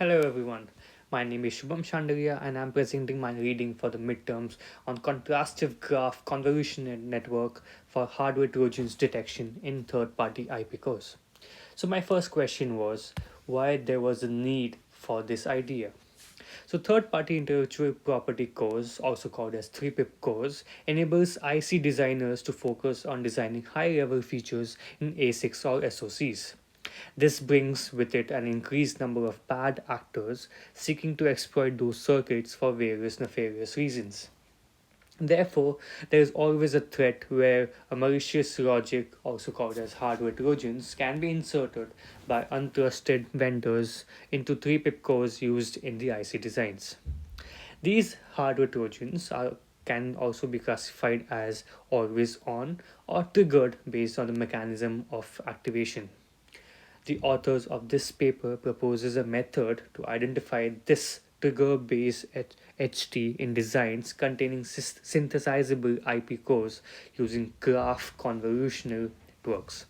Hello everyone, my name is Shubham Shandaria and I'm presenting my reading for the midterms on Contrastive Graph Convolutional Network for Hardware Trojans Detection in Third-Party IP cores. So my first question was why there was a need for this idea. So third-party intellectual property cores, also called as 3-pip cores, enables IC designers to focus on designing high-level features in ASICs or SoCs. This brings with it an increased number of bad actors seeking to exploit those circuits for various nefarious reasons. Therefore, there is always a threat where a malicious logic, also called as hardware trojans, can be inserted by untrusted vendors into 3-pip cores used in the IC designs. These hardware trojans can also be classified as always on or triggered based on the mechanism of activation. The authors of this paper proposes a method to identify this trigger-based HT in designs containing synthesizable IP cores using graph convolutional networks.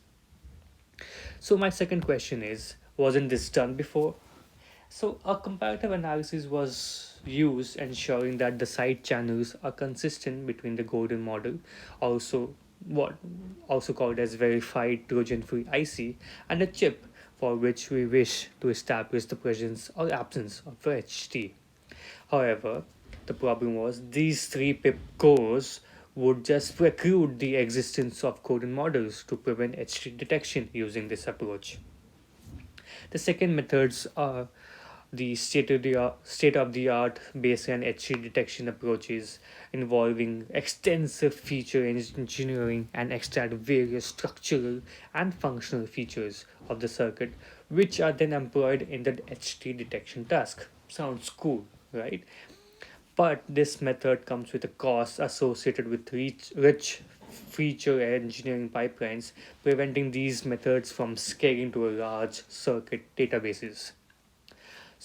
So my second question is, wasn't this done before? So a comparative analysis was used ensuring that the side channels are consistent between the golden model, also what also called as verified Trojan-free IC, and a chip for which we wish to establish the presence or absence of HT. However, the problem was these 3-pip cores would just preclude the existence of golden models to prevent HT detection using this approach. The second methods are the state of the art baseline HC detection approaches involving extensive feature engineering and extract various structural and functional features of the circuit, which are then employed in the HT detection task. Sounds cool, right? But this method comes with a cost associated with rich feature engineering pipelines, preventing these methods from scaling to a large circuit databases.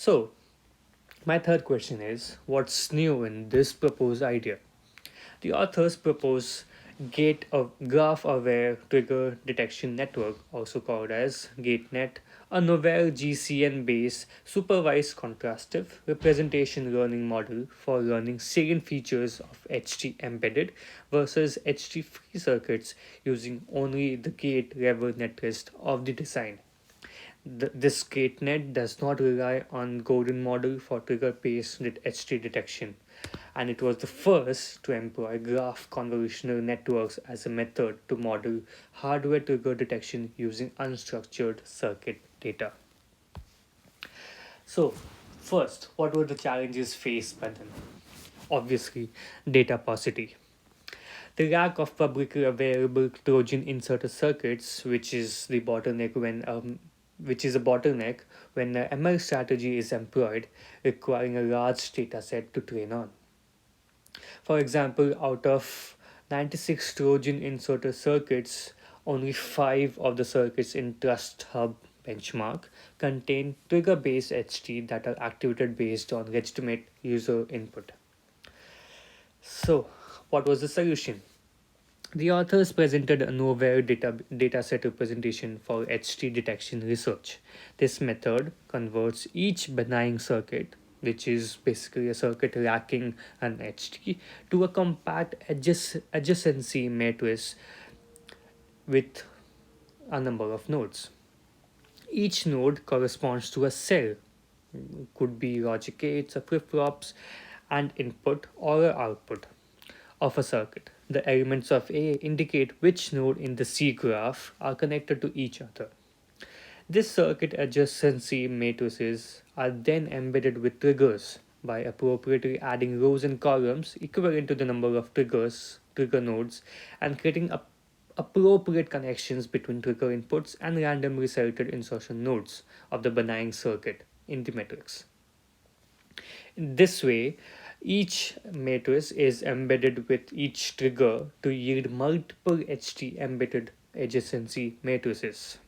So, my third question is what's new in this proposed idea? The authors propose gate of graph aware trigger detection network, also called as GateNet, a novel GCN based supervised contrastive representation learning model for learning salient features of HT embedded versus HT free circuits using only the gate level netlist of the design. This GateNet does not rely on Golden model for trigger-based HT detection, and it was the first to employ graph convolutional networks as a method to model hardware trigger detection using unstructured circuit data. So, first, what were the challenges faced by them? Obviously, data paucity. The lack of publicly available Trojan inserter circuits, which is a bottleneck when the ML strategy is employed, requiring a large data set to train on. For example, out of 96 Trojan inserter circuits, only 5 of the circuits in Trust Hub benchmark contain trigger based HT that are activated based on legitimate user input. So, what was the solution? The authors presented a novel dataset representation for HT detection research. This method converts each benign circuit, which is basically a circuit lacking an HT, to a compact adjacency matrix with a number of nodes. Each node corresponds to a cell, could be logic gates or flip flops, and input or output of a circuit. The elements of A indicate which node in the C graph are connected to each other. This circuit adjacency matrices are then embedded with triggers by appropriately adding rows and columns equivalent to the number of trigger nodes, and creating appropriate connections between trigger inputs and randomly selected insertion nodes of the benign circuit in the matrix. In this way, each matrix is embedded with each trigger to yield multiple HT embedded adjacency matrices.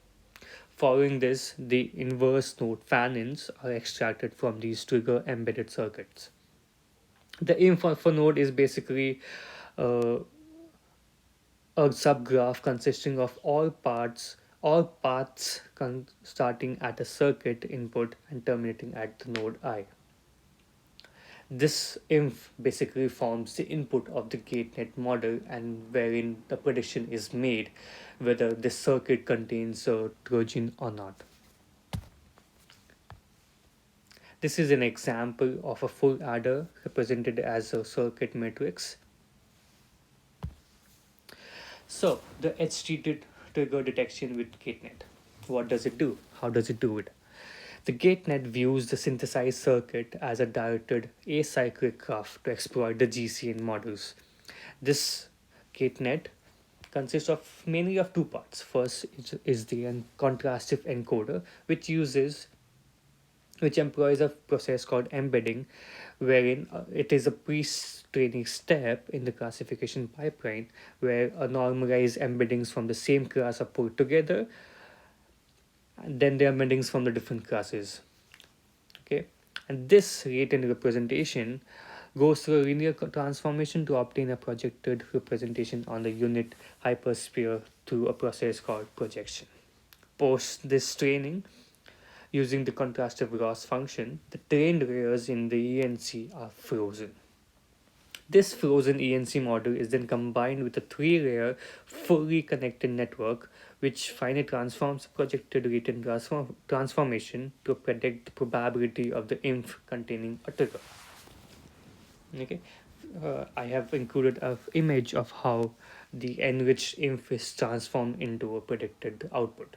Following this, the inverse node fan-ins are extracted from these trigger embedded circuits. The aim for node is basically uh, a subgraph consisting of all parts All paths starting at a circuit input and terminating at the node I. This inf basically forms the input of the gatenet model and wherein the prediction is made whether this circuit contains a Trojan or not. This is an example of a full adder represented as a circuit matrix. So the HT trigger detection with gatenet. What does it do? How does it do it? The gatenet views the synthesized circuit as a directed acyclic graph to exploit the GCN models. This gatenet consists of mainly of two parts. First is the contrastive encoder, which employs a process called embedding, wherein it is a pre-training step in the classification pipeline where a normalized embeddings from the same class are put together, and then the embeddings from the different classes. Okay, and this rate and representation goes through a linear transformation to obtain a projected representation on the unit hypersphere through a process called projection. Post this training, using the contrastive loss function, the trained layers in the ENC are frozen. This frozen ENC model is then combined with a three-layer, fully connected network, which finally transforms the projected latent transformation to predict the probability of the inf containing a trigger. Okay, I have included an image of how the enriched inf is transformed into a predicted output.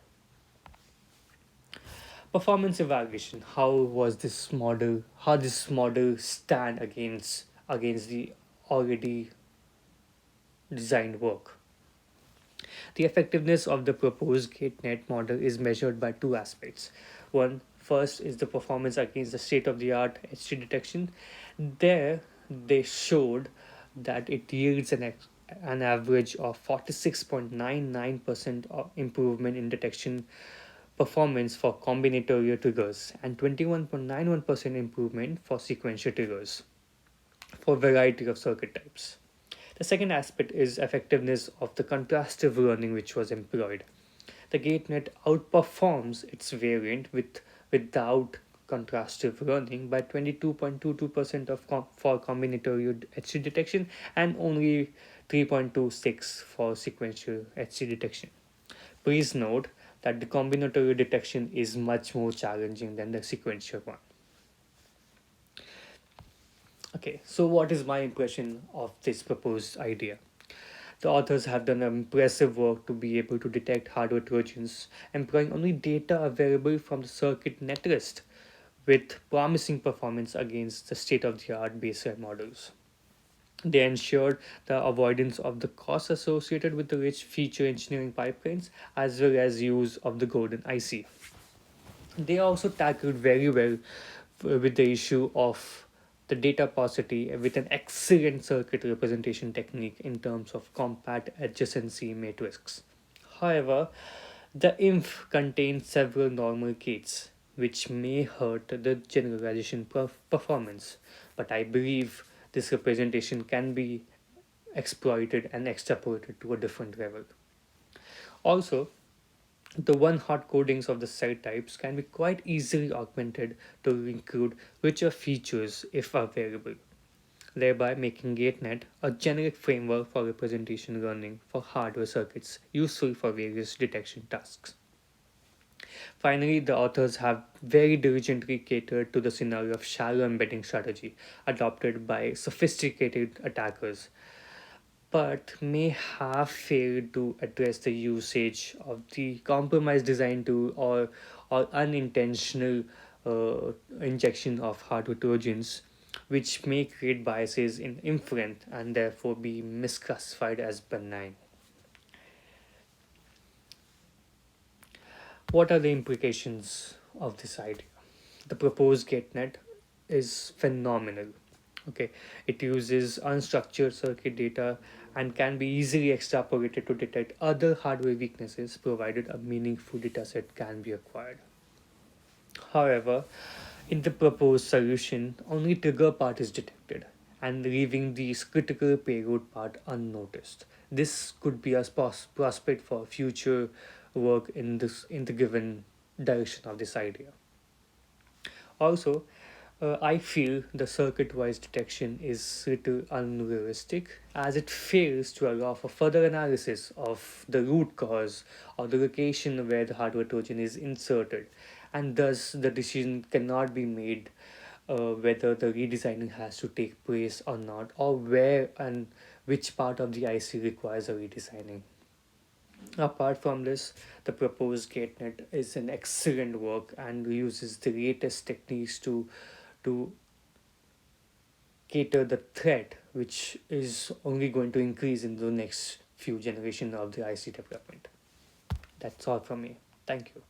Performance evaluation. How this model stand against the already designed work? The effectiveness of the proposed GateNet model is measured by two aspects. One, first is the performance against the state-of-the-art HT detection. There, they showed that it yields an average of 46.99% of improvement in detection performance for combinatorial triggers and 21.91% improvement for sequential triggers for a variety of circuit types. The second aspect is effectiveness of the contrastive learning which was employed. The GateNet outperforms its variant without contrastive learning by 22.22% for combinatorial HC detection and only 3.26 for sequential HC detection. Please note that the combinatorial detection is much more challenging than the sequential one. Okay, so what is my impression of this proposed idea? The authors have done impressive work to be able to detect hardware trojans, employing only data available from the circuit netlist with promising performance against the state of the art baseline models. They ensured the avoidance of the costs associated with the rich feature engineering pipelines as well as use of the golden IC. They also tackled very well with the issue of the data paucity with an excellent circuit representation technique in terms of compact adjacency matrix. However, the inf contains several normal gates, which may hurt the generalization performance, but I believe this representation can be exploited and extrapolated to a different level. Also, the one hot codings of the cell types can be quite easily augmented to include richer features if available, thereby making GateNet a generic framework for representation learning for hardware circuits useful for various detection tasks. Finally, the authors have very diligently catered to the scenario of shallow embedding strategy adopted by sophisticated attackers but may have failed to address the usage of the compromised design tool or unintentional injection of hardware trojans, which may create biases in inference and therefore be misclassified as benign. What are the implications of this idea? The proposed GateNet is phenomenal. Okay, it uses unstructured circuit data and can be easily extrapolated to detect other hardware weaknesses provided a meaningful dataset can be acquired. However, in the proposed solution, only trigger part is detected and leaving the critical payload part unnoticed. This could be a prospect for future work in the given direction of this idea. Also, I feel the circuit-wise detection is little unrealistic as it fails to allow for further analysis of the root cause or the location where the hardware Trojan is inserted, and thus the decision cannot be made whether the redesigning has to take place or not, or where and which part of the IC requires a redesigning. Apart from this, the proposed GateNet is an excellent work and uses the latest techniques to cater the threat, which is only going to increase in the next few generations of the IC development. That's all from me. Thank you.